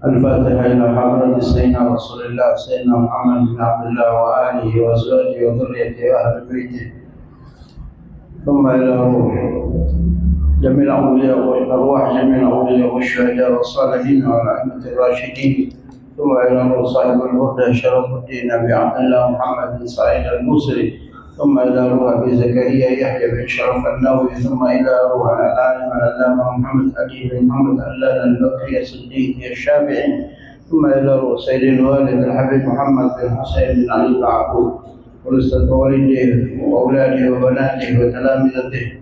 الفاتحة إلى حضرة سيدنا رسول الله سيدنا محمد بن عبد الله وآله وأزواجه وذريته وأهل بيته، ثم إلى روح جميع الأولياء وأرواح جميع الأولياء والشهداء والصالحين والأئمة الراشدين، ثم إلى روح صاحب البردة شرف الدين أبي عبد الله محمد بن سعيد المصري، ثم إلى روح أبي زكريا يحيى بن شرف النووي، ثم إلى روح العالم العلامة محمد علي بن محمد علان البكري الصديقي الشافعي، ثم إلى روح سيد الوالد الحبيب محمد بن حسين بن علي العقوب ورثة والده وأولاده وبناته وتلامذته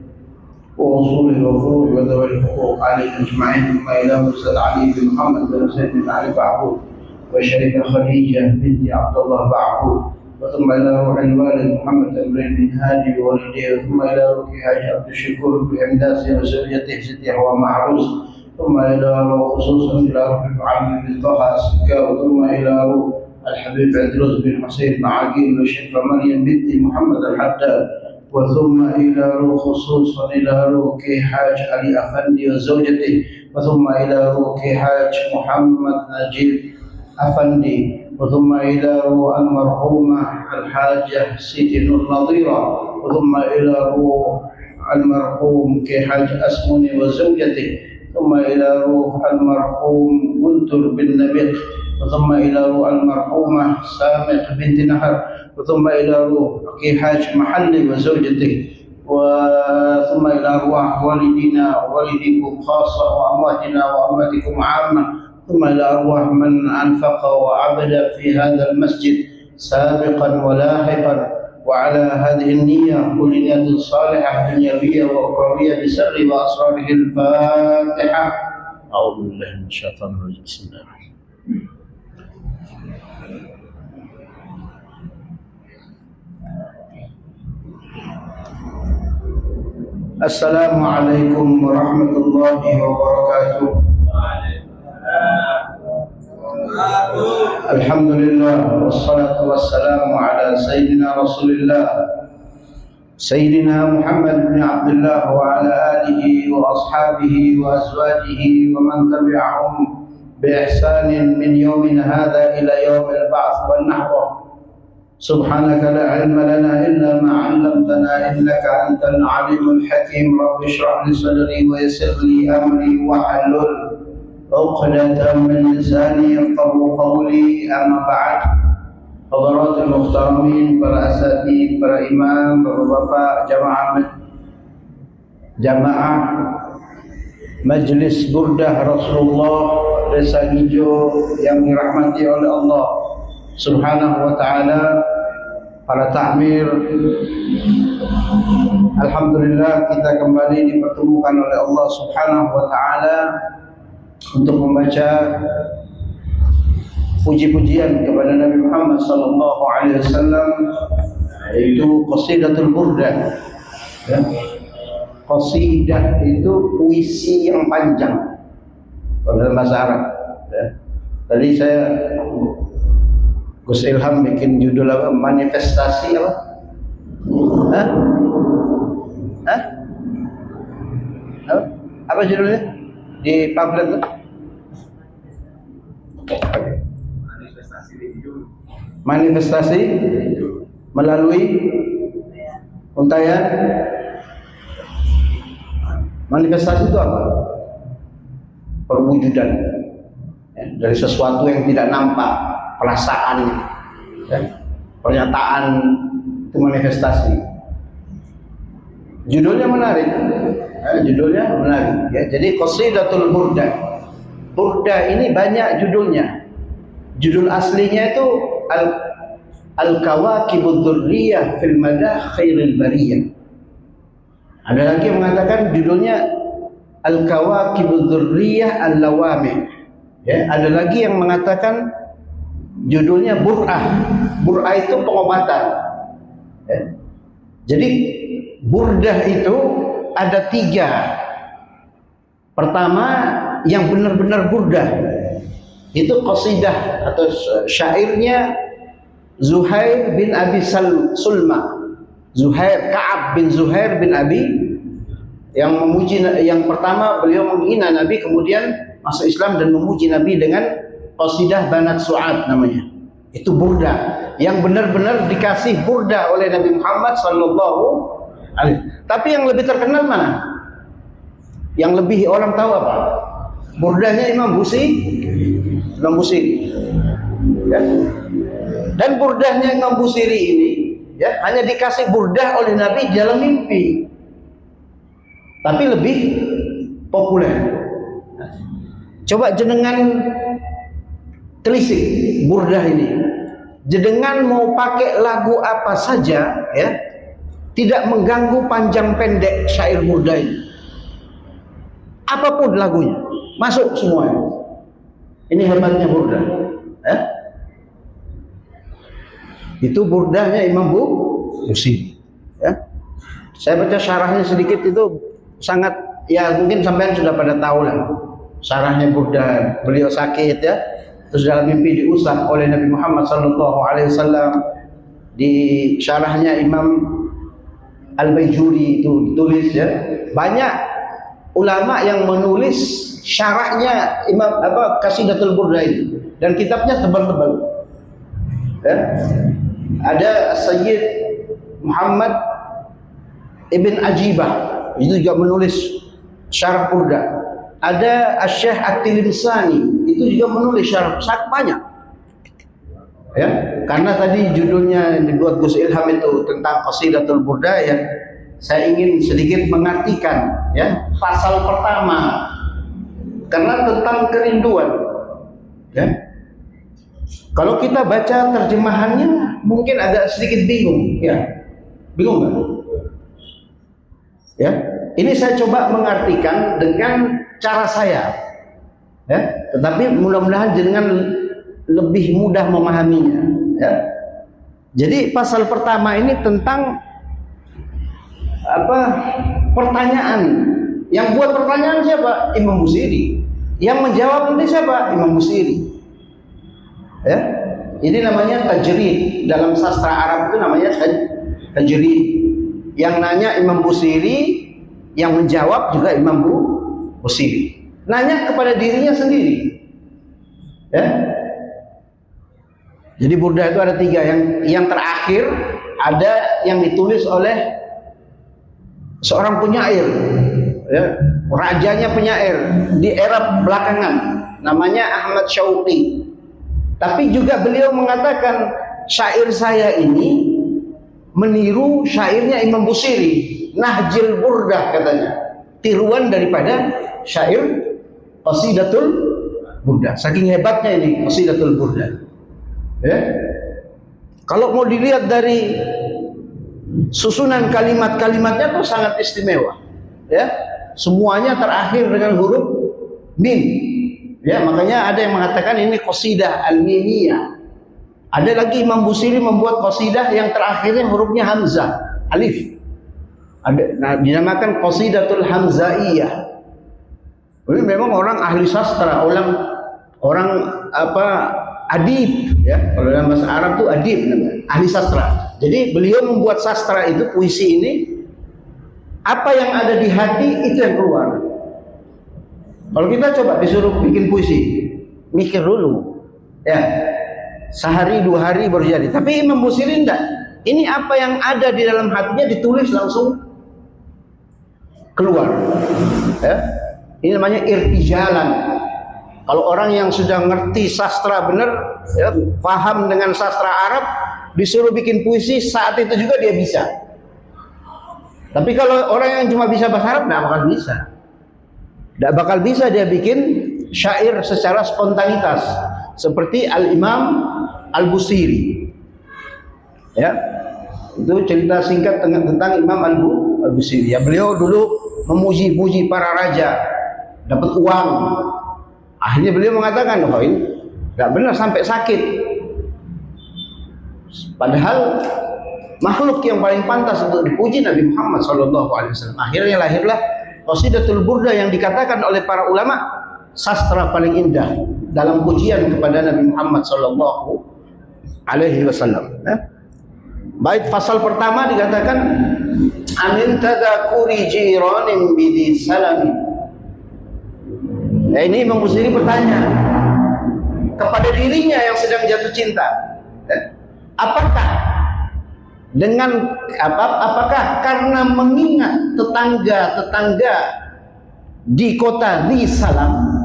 وأصوله وفروعه وذوي الحقوق عليهم أجمعين، ثم إلى مرسل علي بن محمد بن حسين بن علي بعقوب والشريفة خديجة بنت عبد الله بعقوب، وثم إلى روح الوالد محمد بن هادي ووالديه، ثم إلى روح حاج عبد الشكور بإمداسه وزوجته ستي هو معروس، ثم إلى روح خصوصا إلى روح علي بن طه السكاوي، ثم إلى روح الحبيب عدروس بن حسين بن عقيل وشريفة مريم بنت محمد الحداد، وثم إلى روح خصوصا إلى روح حاج علي أفندي وزوجته، وثم إلى روح حاج محمد نجيب أفندي، وثم إلى روح المرحومة الحاجة سيدي نور نظيرة، وثم إلى روح المرحوم حاج أسمني وزوجته، ثم إلى روح المرحوم منتر بن نبيل، وثم إلى روح المرحومة سامح بنت نهر، وثم إلى روح حاج محلي وزوجته، وثم إلى أرواح والدينا ووالديكم خاصة وأمواتنا وأمواتكم عامة، ثم إلى أرواح من أنفق وعبد في هذا المسجد سابقا ولاحقا وعلى هذه النية كل نية صالحة دنيوية وأخروية بسر وأسراره. الفاتحة. أعوذ بالله من الشيطان الرجيم. بسم الله الرحمن الرحيم. السلام عليكم ورحمة الله وبركاته. الحمد لله والصلاة والسلام على سيدنا رسول الله سيدنا محمد بن عبد الله وعلى آله وأصحابه وأزواجه ومن تبعهم بإحسان من يومنا هذا إلى يوم البعث والنحر. سبحانك لا علم لنا إلا ما علمتنا إنك أنت العليم الحكيم. رب اشرح لي صدري ويسر لي أمري واحلل عقدة من لساني يفقهوا قولي. أما بعد. Hadirin muhtaramin, para asatidz, para imam, bapak-bapak, jamaah Majlis Burdah Rasulullah Desa Ngijo yang dirahmati oleh Allah Subhanahu wa taala, para takmir, alhamdulillah kita kembali dipertemukan oleh Allah Subhanahu wa taala untuk membaca puji-pujian kepada Nabi Muhammad sallallahu alaihi wasallam, yaitu Qasidatul Burdah. Ya. Qasidah itu puisi yang panjang dalam bahasa Arab. Ya. Tadi saya Gus Ilham bikin judul apa? Manifestasi apa? Hah? Hah? Apa judulnya di pamflet itu? Manifestasi melalui untayan. Manifestasi itu apa? Perwujudan ya, dari sesuatu yang tidak nampak, perasaan ya, pernyataan, itu manifestasi. Judulnya menarik ya. Jadi Qasidatul Burdah. Burdah ini banyak judulnya. Judul aslinya itu Al-Kawakibud Durriyah fil Madah Khairil Bariyah. Ada lagi yang mengatakan judulnya Al-Kawakibud Durriyah Al-Lawami. Ya, ada lagi yang mengatakan judulnya Bur'ah. Bur'ah itu pengobatan. Ya. Jadi Burdah itu ada 3. Pertama, yang benar-benar burdah itu qasidah atau syairnya Zuhair bin Abi Sulma. Ka'ab bin Zuhair bin Abi yang memuji, yang pertama beliau menghina Nabi, kemudian masuk Islam dan memuji Nabi dengan qasidah Banat Su'ad namanya. Itu burda yang benar-benar dikasih burda oleh Nabi Muhammad sallallahu alaihi. Tapi yang lebih terkenal mana? Yang lebih orang tahu apa? Burdahnya Imam Busiri. Ya. Dan burdahnya Imam Busiri ini ya hanya dikasih burdah oleh Nabi dalam mimpi. Tapi lebih populer. Coba jenengan telisik burdah ini. Jenengan mau pakai lagu apa saja ya, tidak mengganggu panjang pendek syair burdah ini. Apapun lagunya, masuk semuanya. Ini hebatnya burdah. Ya. Itu burdahnya Imam Busiri. Ya. Saya baca syarahnya sedikit, itu sangat, ya mungkin sampean sudah pada tahu lah. Syarahnya burdah, beliau sakit ya, terus dalam mimpi diusap oleh Nabi Muhammad SAW. Di syarahnya Imam Al-Baijuri itu ditulis ya, banyak ulama yang menulis syarahnya Imam Qasidatul Burdah ini, dan kitabnya tebal-tebal. Ya. Ada Sayyid Muhammad Ibn Ajibah, itu juga menulis syarah burdah. Ada Syekh At-Tilimsani, itu juga menulis syarah, sangat banyak. Ya, karena tadi judulnya dibuat Gus Ilham itu tentang Qasidatul Burdah ya. Saya ingin sedikit mengartikan ya pasal pertama, karena tentang kerinduan. Ya. Kalau kita baca terjemahannya mungkin agak sedikit bingung, ya. Bingung nggak? Ya. Ini saya coba mengartikan dengan cara saya. Ya. Tetapi mudah-mudahan jangan lebih mudah memahaminya. Ya. Jadi pasal pertama ini tentang pertanyaan. Yang buat pertanyaan siapa? Imam Busiri. Yang menjawab nanti siapa? Imam Busiri. Ya, ini namanya tajrid. Dalam sastra Arab itu namanya tajrid. Yang nanya Imam Busiri, yang menjawab juga Imam Busiri. Nanya kepada dirinya sendiri. Ya. Jadi burdah itu ada 3. Yang terakhir ada yang ditulis oleh seorang penyair, ya, rajanya penyair di era belakangan, namanya Ahmad Syauqi. Tapi juga beliau mengatakan syair saya ini meniru syairnya Imam Busiri, Nahjil Burdah katanya, tiruan daripada syair Qasidatul Burdah. Saking hebatnya ini Qasidatul Burdah. Ya. Kalau mau dilihat dari susunan kalimat-kalimatnya tuh sangat istimewa. Ya, semuanya terakhir dengan huruf mim. Ya, makanya ada yang mengatakan ini qasidah al-mimiyah. Ada lagi Imam Busiri membuat qasidah yang terakhirnya hurufnya hamzah, alif. Ada, dinamakan qasidatul hamzaiyah. Ini memang orang ahli sastra, orang adib, ya. Kalau dalam bahasa Arab tuh adib namanya, ahli sastra. Jadi beliau membuat sastra itu, puisi ini, apa yang ada di hati itu yang keluar. Kalau kita coba disuruh bikin puisi, mikir dulu, ya, sehari 2 hari baru jadi. Tapi Imam Busiri enggak. Ini apa yang ada di dalam hatinya ditulis langsung keluar. Ya. Ini namanya irtijalan. Kalau orang yang sudah ngerti sastra benar, ya, paham dengan sastra Arab, disuruh bikin puisi saat itu juga dia bisa. Tapi kalau orang yang cuma bisa bahasa Arab, nggak bakal bisa. Nggak bakal bisa dia bikin syair secara spontanitas seperti Al-Imam Al-Busiri. Ya, itu cerita singkat tentang Imam Al-Busiri. Ya, beliau dulu memuji-puji para raja, dapat uang. Akhirnya beliau mengatakan, oh ini nggak benar sampai sakit. Padahal makhluk yang paling pantas untuk dipuji Nabi Muhammad SAW. Akhirnya lahirlah Qasidatul Burdah yang dikatakan oleh para ulama sastra paling indah dalam pujian kepada Nabi Muhammad SAW. Baik, pasal pertama dikatakan amin tadakuri jiranin bidi salami. Ini Imam Busiri bertanya kepada dirinya yang sedang jatuh cinta, apakah karena mengingat tetangga-tetangga di kota Dhi Salam,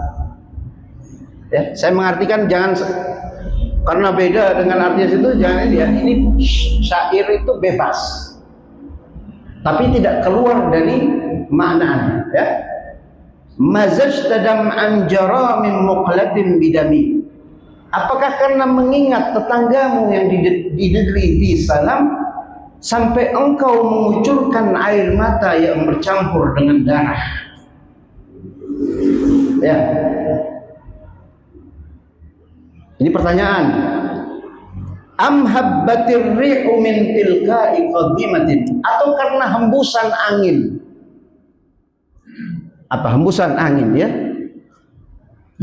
ya, saya mengartikan jangan karena beda dengan artinya situ, jangan lihat ini syair itu bebas tapi tidak keluar dari maknanya, ya. Mazajtadam anjara min muqlatin bidami. Apakah karena mengingat tetanggamu yang di negeri Dhi Salam sampai engkau mengucurkan air mata yang bercampur dengan darah? Ya. Ini pertanyaan. Am habbatir rihu min tilka'i qadimatin, atau karena hembusan angin. Apa hembusan angin, ya?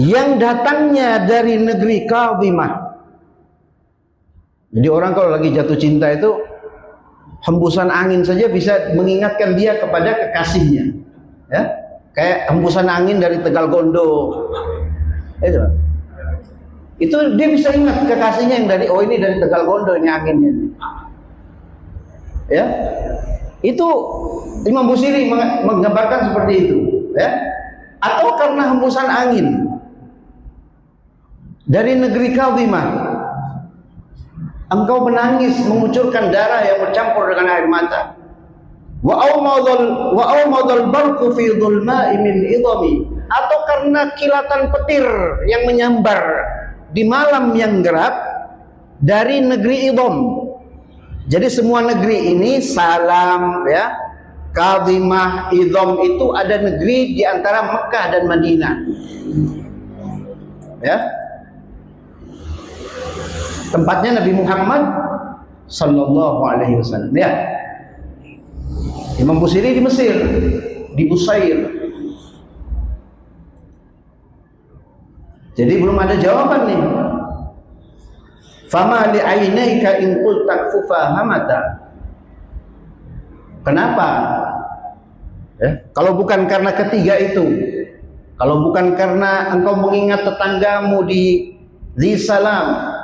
Yang datangnya dari negeri Qadimah. Jadi orang kalau lagi jatuh cinta itu hembusan angin saja bisa mengingatkan dia kepada kekasihnya, ya. Kayak hembusan angin dari Tegal Gondo. Itu dia bisa ingat kekasihnya yang dari, oh ini dari Tegal Gondo ini anginnya. Ya. Itu Imam Busiri menggambarkan seperti itu, ya. Atau karena hembusan angin dari negeri Qadimah, engkau menangis mengucurkan darah yang bercampur dengan air mata. Wa aumadul barqu fi dhulma'i min idami, atau karena kilatan petir yang menyambar di malam yang gelap dari negeri Idham. Jadi semua negeri ini Salam, ya, Qadimah, Idham itu ada negeri di antara Mekah dan Madinah. Ya. Tempatnya Nabi Muhammad sallallahu alaihi wasallam, ya. Imam Busiri di Mesir, di Busair. Jadi belum ada jawaban nih. Fama li ainaika in qulta fufahamata. Kenapa? Ya, kalau bukan karena ketiga itu, kalau bukan karena engkau mengingat tetanggamu di Dhi Salam,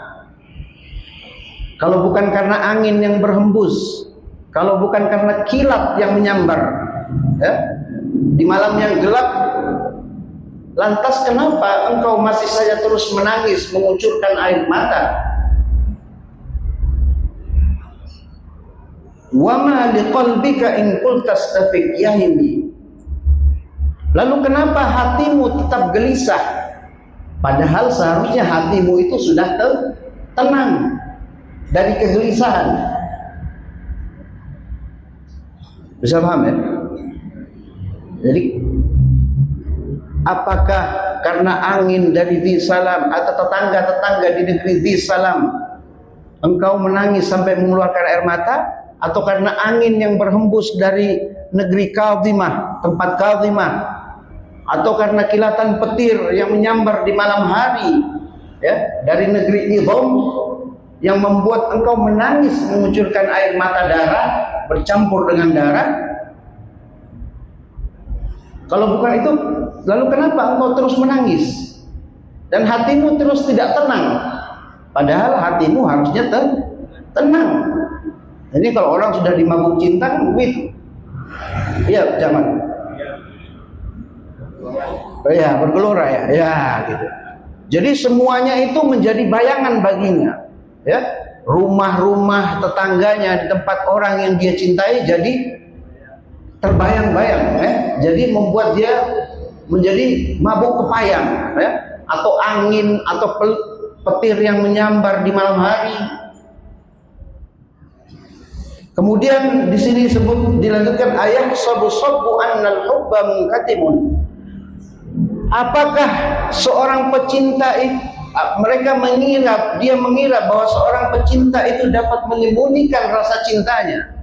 kalau bukan karena angin yang berhembus, kalau bukan karena kilat yang menyambar, ya, di malam yang gelap, lantas kenapa engkau masih saja terus menangis, mengucurkan air mata? Wa ma liqalbika in qulta astafiq yahimi. Lalu kenapa hatimu tetap gelisah? Padahal seharusnya hatimu itu sudah tenang dari kegelisahan. Bisa paham, ya? Jadi apakah karena angin dari Dhi Salam atau tetangga-tetangga di negeri Dhi Salam engkau menangis sampai mengeluarkan air mata, atau karena angin yang berhembus dari negeri Qadimah, tempat Qadimah, atau karena kilatan petir yang menyambar di malam hari, ya, dari negeri Idham yang membuat engkau menangis mengucurkan air mata darah bercampur dengan darah? Kalau bukan itu, lalu kenapa engkau terus menangis dan hatimu terus tidak tenang? Padahal hatimu harusnya tenang. Ini kalau orang sudah dimabuk cinta kan begitu. Iya, zaman. Oh ya, bergelora, ya. Ya, gitu. Jadi semuanya itu menjadi bayangan baginya, ya. Rumah-rumah tetangganya di tempat orang yang dia cintai jadi terbayang-bayang, ya. Jadi membuat dia menjadi mabuk kepayang, ya. Atau angin atau petir yang menyambar di malam hari. Kemudian di sini disebut, dilanjutkan, ayah sabu annal hubba munkatimun. Apakah seorang pecinta itu, dia mengira bahwa seorang pecinta itu dapat menyembunyikan rasa cintanya?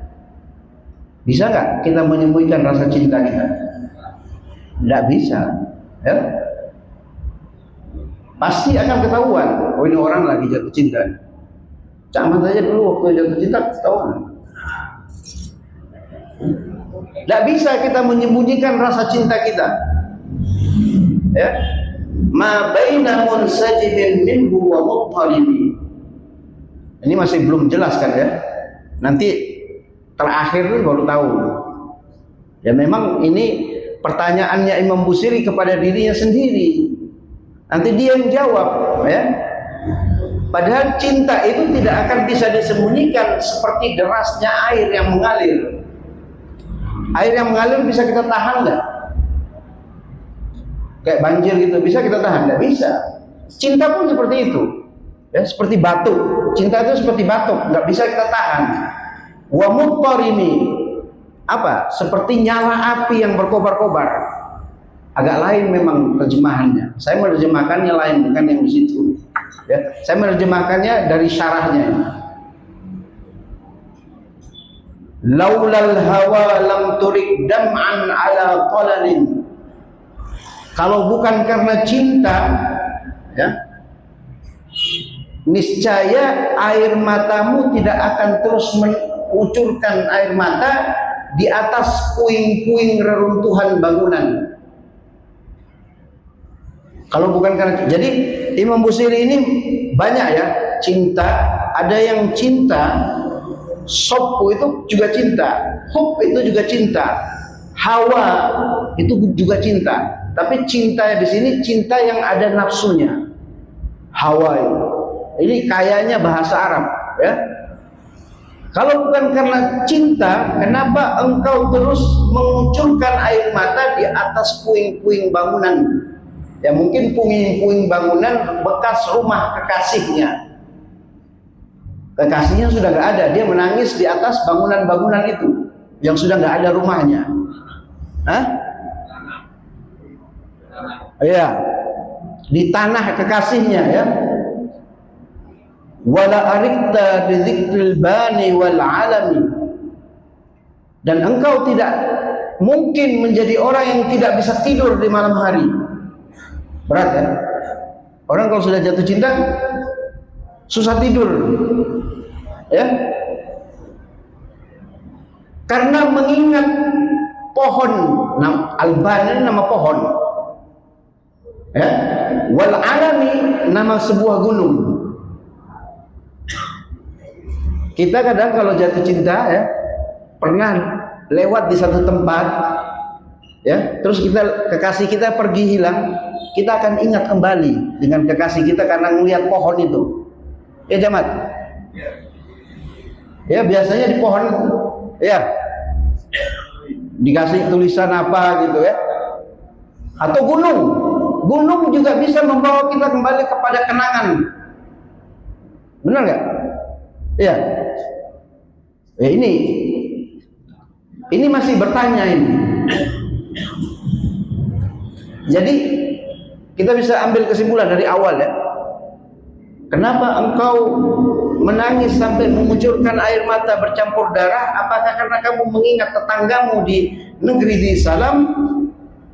Bisa nggak kita menyembunyikan rasa cinta kita? Tidak bisa, ya? Pasti akan ketahuan. Oh, ini orang lagi jatuh cinta. Camat aja dulu waktu jatuh cinta ketahuan. Tidak bisa kita menyembunyikan rasa cinta kita, ya. ma baina munsajibin minhu wa muttalibi. Ini masih belum jelas kan ya, nanti terakhir baru tahu. Ya memang ini pertanyaannya Imam Busiri kepada dirinya sendiri, nanti dia yang jawab ya. Padahal cinta itu tidak akan bisa disembunyikan seperti derasnya air yang mengalir. Air yang mengalir bisa kita tahan nggak? Kayak banjir gitu, bisa kita tahan? Nggak bisa. Cinta pun seperti itu. Ya, seperti batu. Cinta itu seperti batu, nggak bisa kita tahan. Wa muttarimi, apa? Seperti nyala api yang berkobar-kobar. Agak lain memang terjemahannya. Saya menerjemahkannya lain, bukan yang di situ. Ya, saya menerjemahkannya dari syarahnya. Laulal hawa lam turik dam'an ala qalalin. Kalau bukan karena cinta, ya, niscaya air matamu tidak akan terus mengucurkan air mata di atas puing-puing reruntuhan bangunan. Kalau bukan karena, jadi Imam Busiri ini banyak ya cinta. Ada yang cinta, sopku itu juga cinta, hub itu juga cinta, hawa itu juga cinta. Tapi cinta di sini cinta yang ada nafsunya, hawa itu. Ini kayaknya bahasa Arab ya. Kalau bukan karena cinta, kenapa engkau terus mengucurkan air mata di atas puing-puing bangunan? Ya mungkin puing-puing bangunan bekas rumah kekasihnya. Kekasihnya sudah nggak ada, dia menangis di atas bangunan-bangunan itu yang sudah nggak ada rumahnya. Hah? Iya, di tanah kekasihnya ya. Wala arikta bi dzikril bani wal alami. Dan engkau tidak mungkin menjadi orang yang tidak bisa tidur di malam hari. Berat kan? Orang kalau sudah jatuh cinta susah tidur. Ya. Karena mengingat pohon, alban nama pohon. Ya. Wal alami nama sebuah gunung. Kita kadang kalau jatuh cinta ya, pernah lewat di satu tempat ya, terus kekasih kita pergi hilang, kita akan ingat kembali dengan kekasih kita karena melihat pohon itu. Ya Jamat. Ya biasanya di pohon ya dikasih tulisan apa gitu ya. Atau gunung. Gunung juga bisa membawa kita kembali kepada kenangan. Benar nggak? Ya. Ya ini masih bertanya ini. Jadi kita bisa ambil kesimpulan dari awal ya. Kenapa engkau menangis sampai mengucurkan air mata bercampur darah? Apakah karena kamu mengingat tetanggamu di negeri di Salam,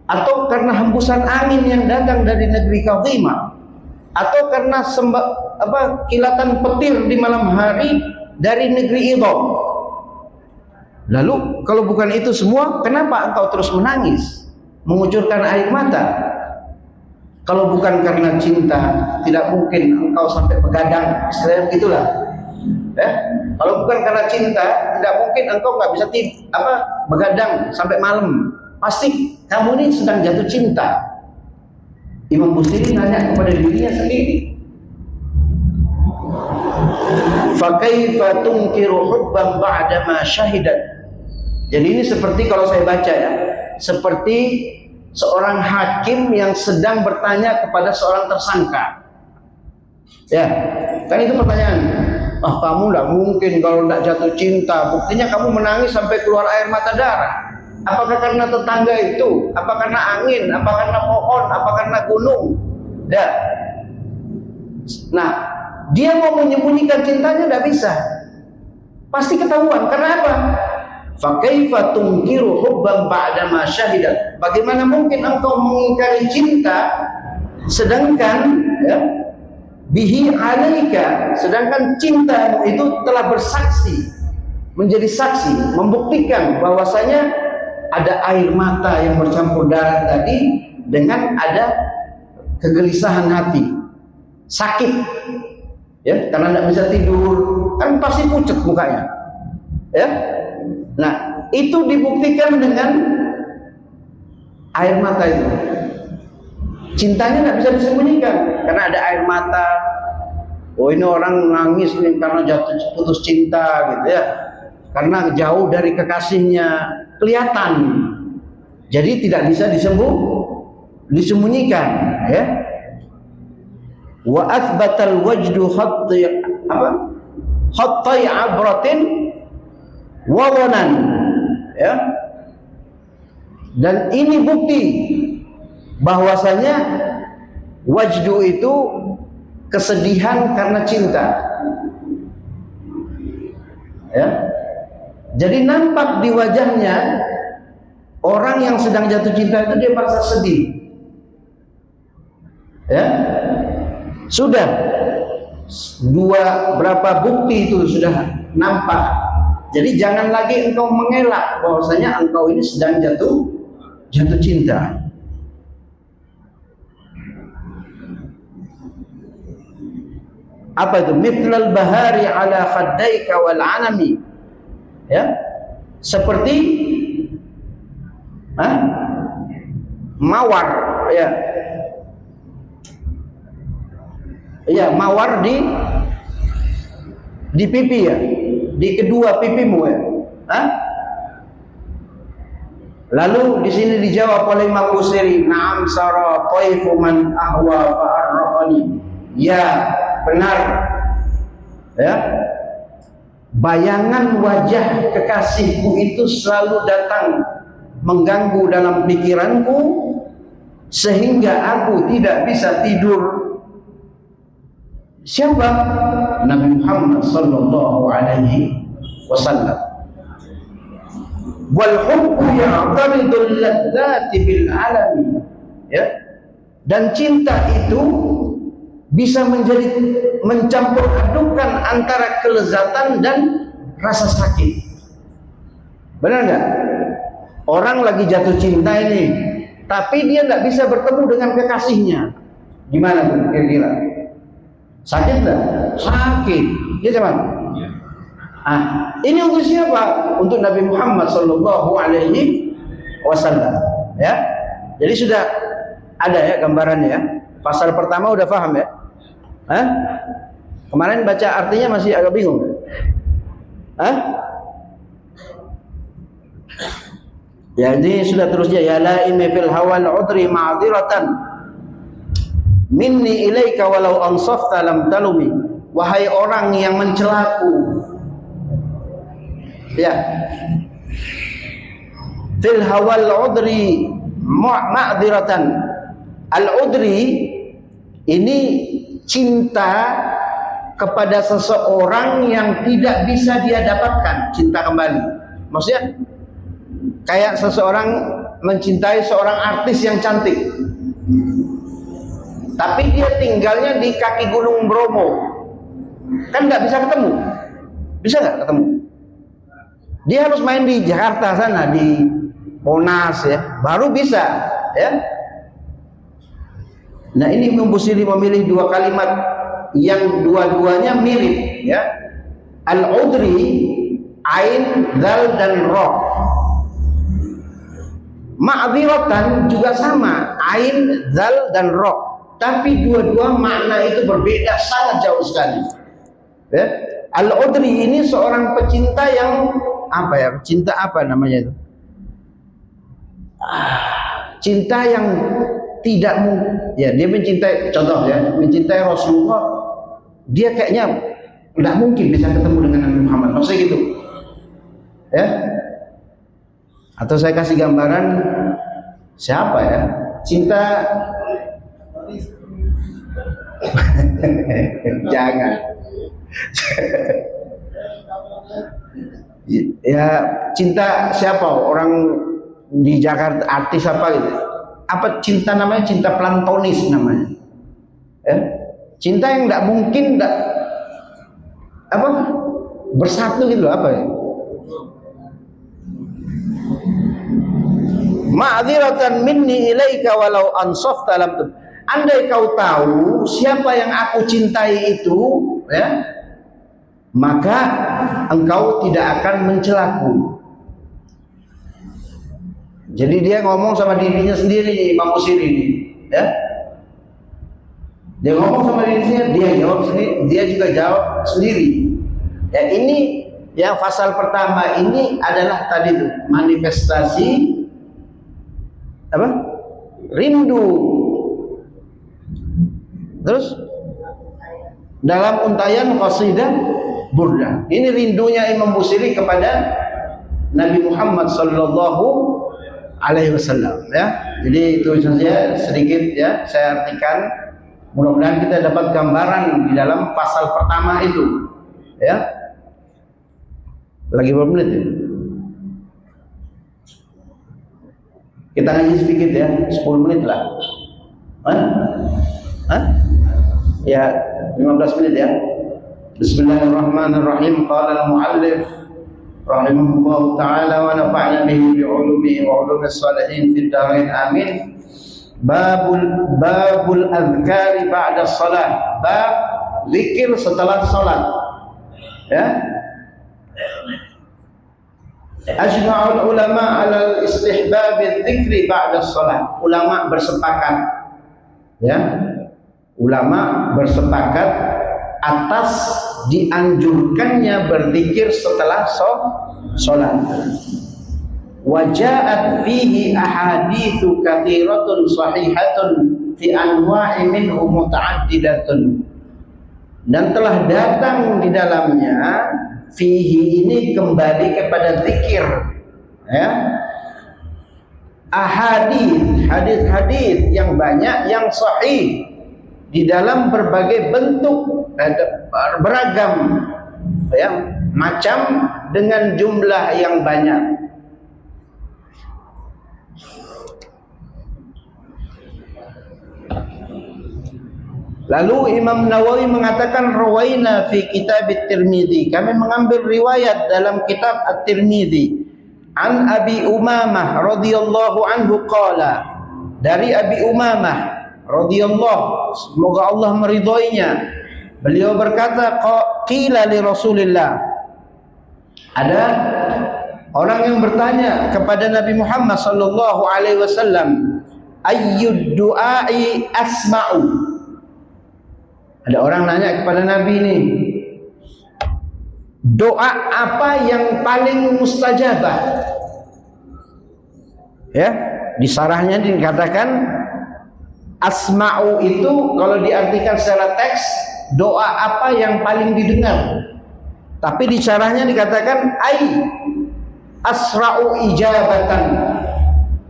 atau karena hembusan angin yang datang dari negeri Kadhimah, atau karena kilatan petir di malam hari dari negeri Idham? Lalu kalau bukan itu semua, kenapa engkau terus menangis, mengucurkan air mata? Kalau bukan karena cinta, tidak mungkin engkau sampai begadang, istilahnya begitulah. Kalau bukan karena cinta, tidak mungkin engkau nggak bisa begadang sampai malam. Pasti kamu ini sedang jatuh cinta. Imam Busiri nanya kepada dirinya sendiri. Fa kaifa tunkiru hubban ba'da ma syahidat. Jadi ini seperti kalau saya baca ya, seperti seorang hakim yang sedang bertanya kepada seorang tersangka. Ya, kan itu pertanyaan. Kamu tidak mungkin kalau tidak jatuh cinta. Buktinya kamu menangis sampai keluar air mata darah. Apakah karena tetangga itu? Apa karena angin? Apa karena pohon? Apa karena gunung? Ya. Nah, dia mau menyembunyikan cintanya tidak bisa. Pasti ketahuan. Karena apa? Fa kaifa tunkiru hubban ba'da ma syahidat. Bagaimana mungkin engkau mengingkari cinta sedangkan ya, bihi alaika, sedangkan cinta itu telah bersaksi, menjadi saksi, membuktikan bahwasanya ada air mata yang bercampur darah tadi dengan ada kegelisahan hati, sakit, ya, karena tidak bisa tidur, kan pasti pucat mukanya, ya. Nah, itu dibuktikan dengan air mata itu. Cintanya tidak bisa disembunyikan, karena ada air mata. Oh, ini orang nangis nih karena jatuh putus cinta, gitu ya, karena jauh dari kekasihnya, kelihatan. Jadi tidak bisa disembunyikan, ya. Wa athbatal wajdu khattai abratin wawanan, ya. Dan ini bukti bahwasanya wajdu itu kesedihan karena cinta, ya. Jadi nampak di wajahnya orang yang sedang jatuh cinta itu dia merasa sedih, ya. Sudah berapa bukti itu sudah nampak. Jadi jangan lagi engkau mengelak bahwasanya engkau ini sedang jatuh cinta. Apa itu? Mithlal bahari ala khaddaika wal anami, ya, seperti mawar, ya. Ya, mawar di pipi, ya, di kedua pipimu, ya. Lalu di sini dijawab oleh Imam Busiri, na'am sara taifu man ahwa fa'arrafani. Ya, benar, ya. Bayangan wajah kekasihku itu selalu datang mengganggu dalam pikiranku sehingga aku tidak bisa tidur. Siapa? Nabi Muhammad sallallahu alaihi wasallam. Wal hubbu ya'taridul ladzati bil alami, ya. Dan cinta itu bisa menjadi mencampur adukan antara kelezatan dan rasa sakit. Benar nggak? Orang lagi jatuh cinta ini, tapi dia nggak bisa bertemu dengan kekasihnya. Gimana tuh kira-kira? Sakit nggak? Sakit. Ya teman. Ini untuk siapa? Untuk Nabi Muhammad Sallallahu Alaihi Wasallam. Ya. Jadi sudah ada ya gambarannya. Ya. Pasal pertama udah paham ya? Kemarin baca artinya masih agak bingung. Ya, ini sudah terusnya, ya laimi fil hawal udri ma'dziratan minni ilaika walau ansafta lam talumi. Wahai orang yang mencelaku, ya, fil hawal udri ma'dziratan. Al-udri ini cinta kepada seseorang yang tidak bisa dia dapatkan, cinta kembali. Maksudnya kayak seseorang mencintai seorang artis yang cantik, tapi dia tinggalnya di kaki Gunung Bromo, kan nggak bisa ketemu. Bisa nggak ketemu? Dia harus main di Jakarta sana, di Monas, ya, baru bisa, ya. Nah, ini Imam Busiri memilih dua kalimat yang dua-duanya mirip, ya. Al-udri, ain, dal dan ra. Ma'dziratan juga sama, ain, dal dan ra. Tapi dua-dua makna itu berbeda sangat jauh sekali. Ya. Al-udri ini seorang pecinta yang apa ya? Cinta apa namanya itu? Cinta yang tidak mungkin, ya, dia mencintai, contoh ya, mencintai Rasulullah, dia kayaknya tidak mungkin bisa ketemu dengan Nabi Muhammad, maksudnya gitu, ya. Atau saya kasih gambaran siapa ya, cinta jangan ya, cinta siapa orang di Jakarta, artis apa gitu. Apa cinta namanya? Cinta plantonis namanya, ya? Cinta yang tidak mungkin bersatu gitu loh, apa ya? Ma'dziratan minni ilaika walau ansafta lam. andai kau tahu siapa yang aku cintai itu, ya, maka engkau tidak akan mencelaku. Jadi dia ngomong sama dirinya sendiri, Imam Busiri, ya. Dia ngomong sama dirinya, dia jawab sendiri, dia juga jawab sendiri. Ya, ini yang pasal pertama ini adalah tadi itu manifestasi apa? Rindu. Terus dalam untayan qasidah Burdah. Ini rindunya Imam Busiri kepada Nabi Muhammad sallallahu alaihi wasallam, ya. Jadi itu saja sedikit, ya, saya artikan. Mudah-mudahan kita dapat gambaran di dalam pasal pertama itu, ya. Lagi berapa menit ya? Kita ngaji sedikit, ya, 10 menit lah. Ya, 15 menit, ya. Bismillahirrahmanirrahim. Qala al-muallif rahimahullah ta'ala wa nafa'na bihi bi'ulumihi wa ulumis salihin fid dharain amin. Babul adhkari ba'da salat. Bab zikir setelah salat, ya. Ajma'ul ulama 'ala istihbab dzikri ba'da salat. Ulama bersepakat, ya. Ulama bersepakat atas dianjurkannya berzikir setelah salat. Waja'at fihi ahaditsu katsiratun sahihatun fi anwa'i minhu muta'addidatun. Dan telah datang di dalamnya, fihi ini kembali kepada zikir, ya. Hadis-hadis yang banyak yang sahih di dalam berbagai bentuk, beragam, ya, macam dengan jumlah yang banyak. Lalu Imam Nawawi mengatakan rawaina fi kitab At-Tirmidzi. Kami mengambil riwayat dalam kitab At-Tirmidzi an Abi Umamah radhiyallahu anhu qala. Dari Abi Umamah radhiyallahu, semoga Allah meridhoinya, beliau berkata, qila li Rasulillah. Ada orang yang bertanya kepada Nabi Muhammad sallallahu alaihi wasallam, ayyud du'ai asma'u. Ada orang nanya kepada Nabi ini, doa apa yang paling mustajabah? Ya, di sarahnya dikatakan asma'u itu kalau diartikan secara teks, doa apa yang paling didengar. Tapi di sarahnya dikatakan ai asra'u ijabatan,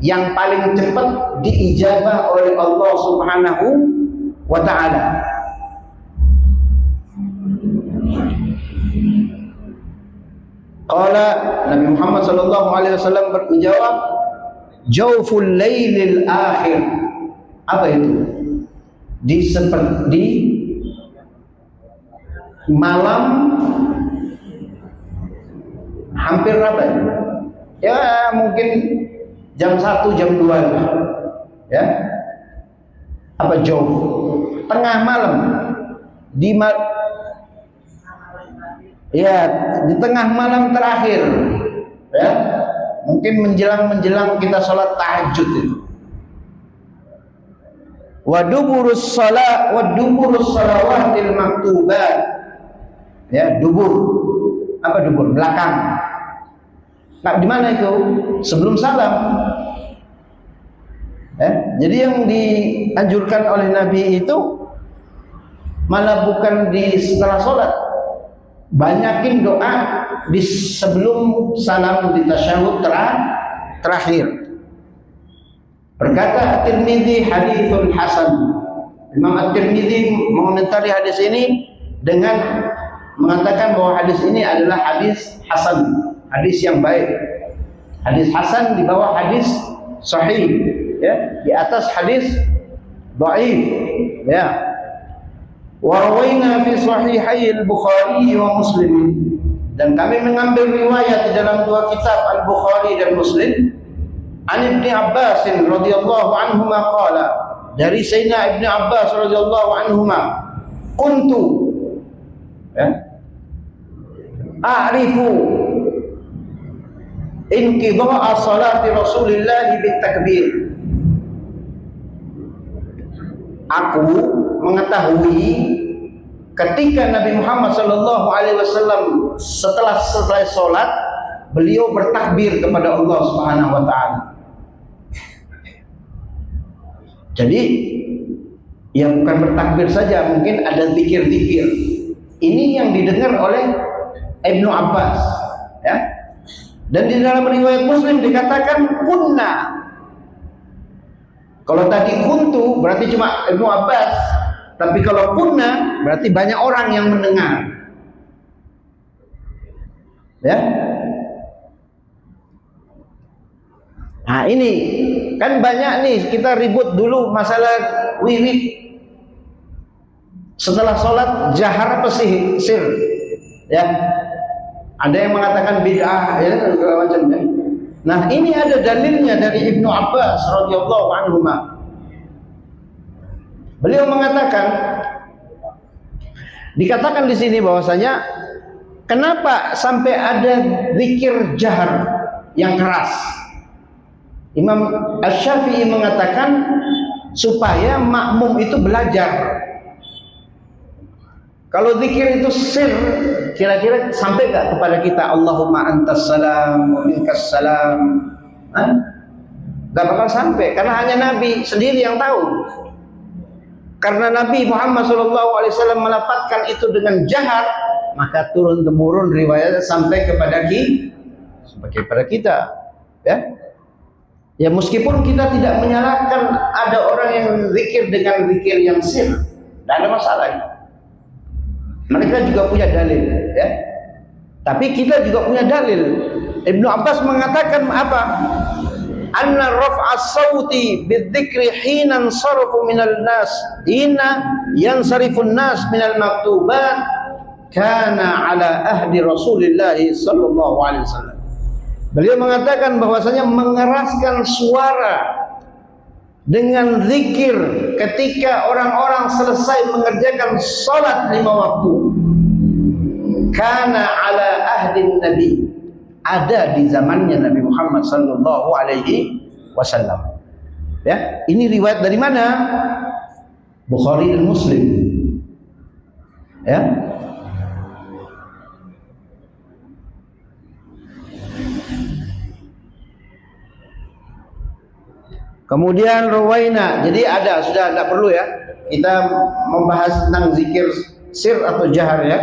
yang paling cepat diijabah oleh Allah Subhanahu wa ta'ala. Qala, Nabi Muhammad sallallahu alaihi wasallam menjawab, jauful lailil akhir. Apa itu? Di malam hampir apa? Ya, mungkin jam 1, jam 2, ya. Apa jauf? Tengah malam. Ya, di tengah malam terakhir, ya, mungkin menjelang kita sholat tahajud itu. Waduburus salawatil maktubat. Ya, dubur. Apa dubur? Belakang. Nah, di mana itu? Sebelum salam. Ya, jadi yang dianjurkan oleh Nabi itu malah bukan di setelah sholat. Banyakin doa di sebelum salam, di tasyahud terakhir. Berkata At-Tirmidzi haditsun hasan. Imam At-Tirmidzi mengomentari hadis ini dengan mengatakan bahwa hadis ini adalah hadis hasan, hadis yang baik. Hadis hasan di bawah hadis sahih, ya, di atas hadis dhaif, ya. Wa rawaina fi sahihai al-Bukhari wa Muslim. Dan kami mengambil riwayat di dalam dua kitab Al-Bukhari dan Muslim. An Ibnu Abbas radhiyallahu anhu qala, dari Sayyidina Ibnu Abbas radhiyallahu anhuma, kuntu a'rifu inqidha'a salati Rasulillah bitakbir. Aku mengetahui ketika Nabi Muhammad sallallahu alaihi wasallam setelah selesai salat, beliau bertakbir kepada Allah Subhanahu wa taala. Jadi ya bukan bertakbir saja, mungkin ada zikir-zikir. Ini yang didengar oleh Ibnu Abbas, ya. Dan di dalam riwayat Muslim dikatakan kunna. Kalau tadi kuntu berarti cuma Ibnu Abbas, tapi kalau kunna berarti banyak orang yang mendengar. Ya. Nah ini kan banyak nih kita ribut dulu masalah wirid setelah sholat jahar apa sih sir, ya ada yang mengatakan bid'ah ya segala macam ya. Nah ini ada dalilnya dari Ibnu Abbas radhiyallahu anhu. Beliau mengatakan, dikatakan di sini bahwasanya kenapa sampai ada zikir jahar yang keras. Imam Asy-Syafi'i mengatakan supaya makmum itu belajar. Kalau zikir itu sir, kira-kira sampai gak kepada kita Allahumma antas salam wa minkas salam? Gak bakal sampai, karena hanya Nabi sendiri yang tahu. Karena Nabi Muhammad SAW melafadzkan itu dengan jahar, maka turun temurun riwayatnya sampai kepada kita, ya. Ya meskipun kita tidak menyalahkan ada orang yang zikir dengan zikir yang sir, tidak ada masalah. Mereka juga punya dalil, ya. Tapi kita juga punya dalil. Ibnu Abbas mengatakan apa? Anna raf'as sauti bidzikri hina sarafu minal nas, hina yansarifun nas minal maktubat, kana ala ahdi Rasulillah sallallahu alaihi wasallam. Beliau mengatakan bahwasanya mengeraskan suara dengan zikir ketika orang-orang selesai mengerjakan salat 5 waktu, kana ala ahdin Nabi, ada di zamannya Nabi Muhammad sallallahu alaihi wasallam. Ya, ini riwayat dari mana? Bukhari dan Muslim. Ya. Kemudian rawaina, jadi ada, sudah tidak perlu ya kita membahas tentang zikir sir atau jahar ya.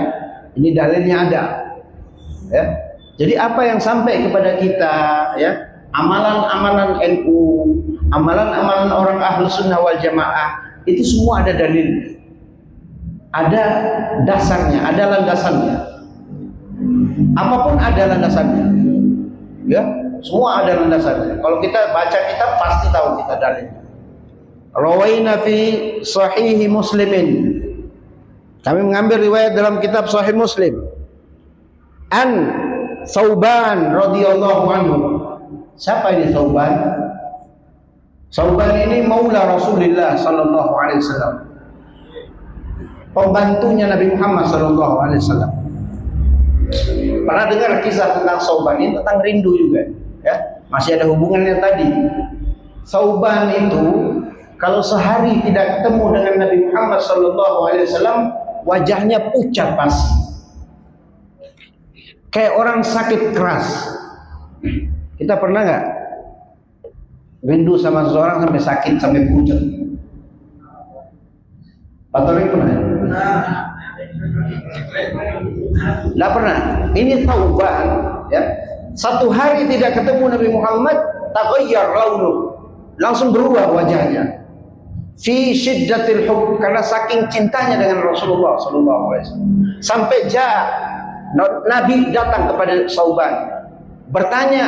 Ini dalilnya ada. Ya. Jadi apa yang sampai kepada kita ya, amalan-amalan NU, amalan-amalan orang Ahlus Sunnah wal Jamaah, itu semua ada dalil. Ada dasarnya, ada landasannya. Apapun ada landasannya. Ya. Semua ada landasannya. Kalau kita baca kitab pasti tahu kita dalilnya. Rawaina fi Sahih Muslimin. Kami mengambil riwayat dalam kitab Sahih Muslim. An Tsauban radhiyallahu anhu. Siapa ini Tsauban? Tsauban ini maula Rasulullah sallallahu alaihi wasallam. Pembantunya Nabi Muhammad sallallahu alaihi wasallam. Pernah dengar kisah tentang Tsauban ini, tentang rindu juga. Ya, masih ada hubungannya tadi. Tsauban itu kalau sehari tidak ketemu dengan Nabi Muhammad SAW, wajahnya pucat pasti, kayak orang sakit keras. Kita pernah nggak rindu sama seseorang sampai sakit, sampai pucat? Pak Torik pernah? Nggak pernah. Ini Tsauban, ya. Satu hari tidak ketemu Nabi Muhammad, taghayyar launuh, langsung berubah wajahnya. Fi syiddatil hubb, karena saking cintanya dengan Rasulullah sallallahu alaihi wasallam. Sampai Nabi datang kepada Tsauban, bertanya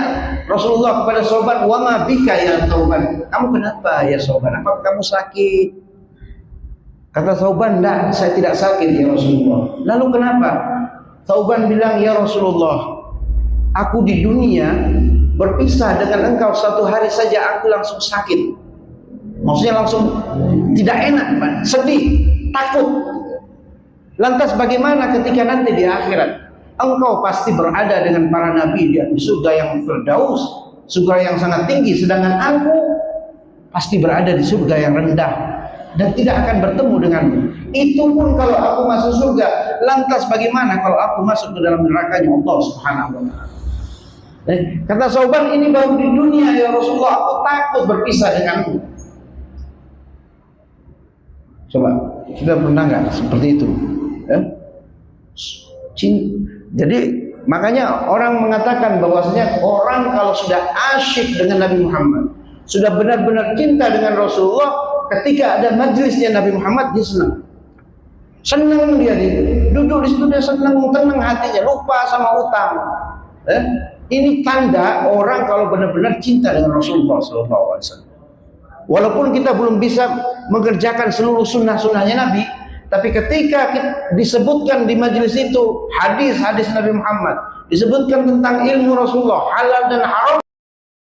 Rasulullah kepada Tsauban, "Wa ma bika ya Tsauban?" Kamu kenapa ya Tsauban? Apa kamu sakit? Kata Tsauban, "Enggak, saya tidak sakit ya Rasulullah." Lalu kenapa? Tsauban bilang, "Ya Rasulullah, aku di dunia berpisah dengan engkau 1 hari saja aku langsung sakit. Maksudnya langsung tidak enak, Pak. Sedih, takut. Lantas bagaimana ketika nanti di akhirat engkau pasti berada dengan para nabi di surga yang firdaus, surga yang sangat tinggi, sedangkan aku pasti berada di surga yang rendah dan tidak akan bertemu denganmu. Itu pun kalau aku masuk surga. Lantas bagaimana kalau aku masuk ke dalam nerakanya Allah Subhanahu wa ta'ala? Kata Sauban, ini baru di dunia ya Rasulullah, aku takut berpisah denganmu. Coba, kita pernah nggak seperti itu? Jadi makanya orang mengatakan bahwasanya orang kalau sudah asyik dengan Nabi Muhammad, sudah benar-benar cinta dengan Rasulullah, ketika ada majlisnya Nabi Muhammad dia senang dia duduk di situ, dia senang, tenang hatinya, lupa sama utang. Ini tanda orang kalau benar-benar cinta dengan Rasulullah SAW. Walaupun kita belum bisa mengerjakan seluruh sunnah-sunnahnya Nabi, tapi ketika disebutkan di majelis itu hadis-hadis Nabi Muhammad, disebutkan tentang ilmu Rasulullah, halal dan haram,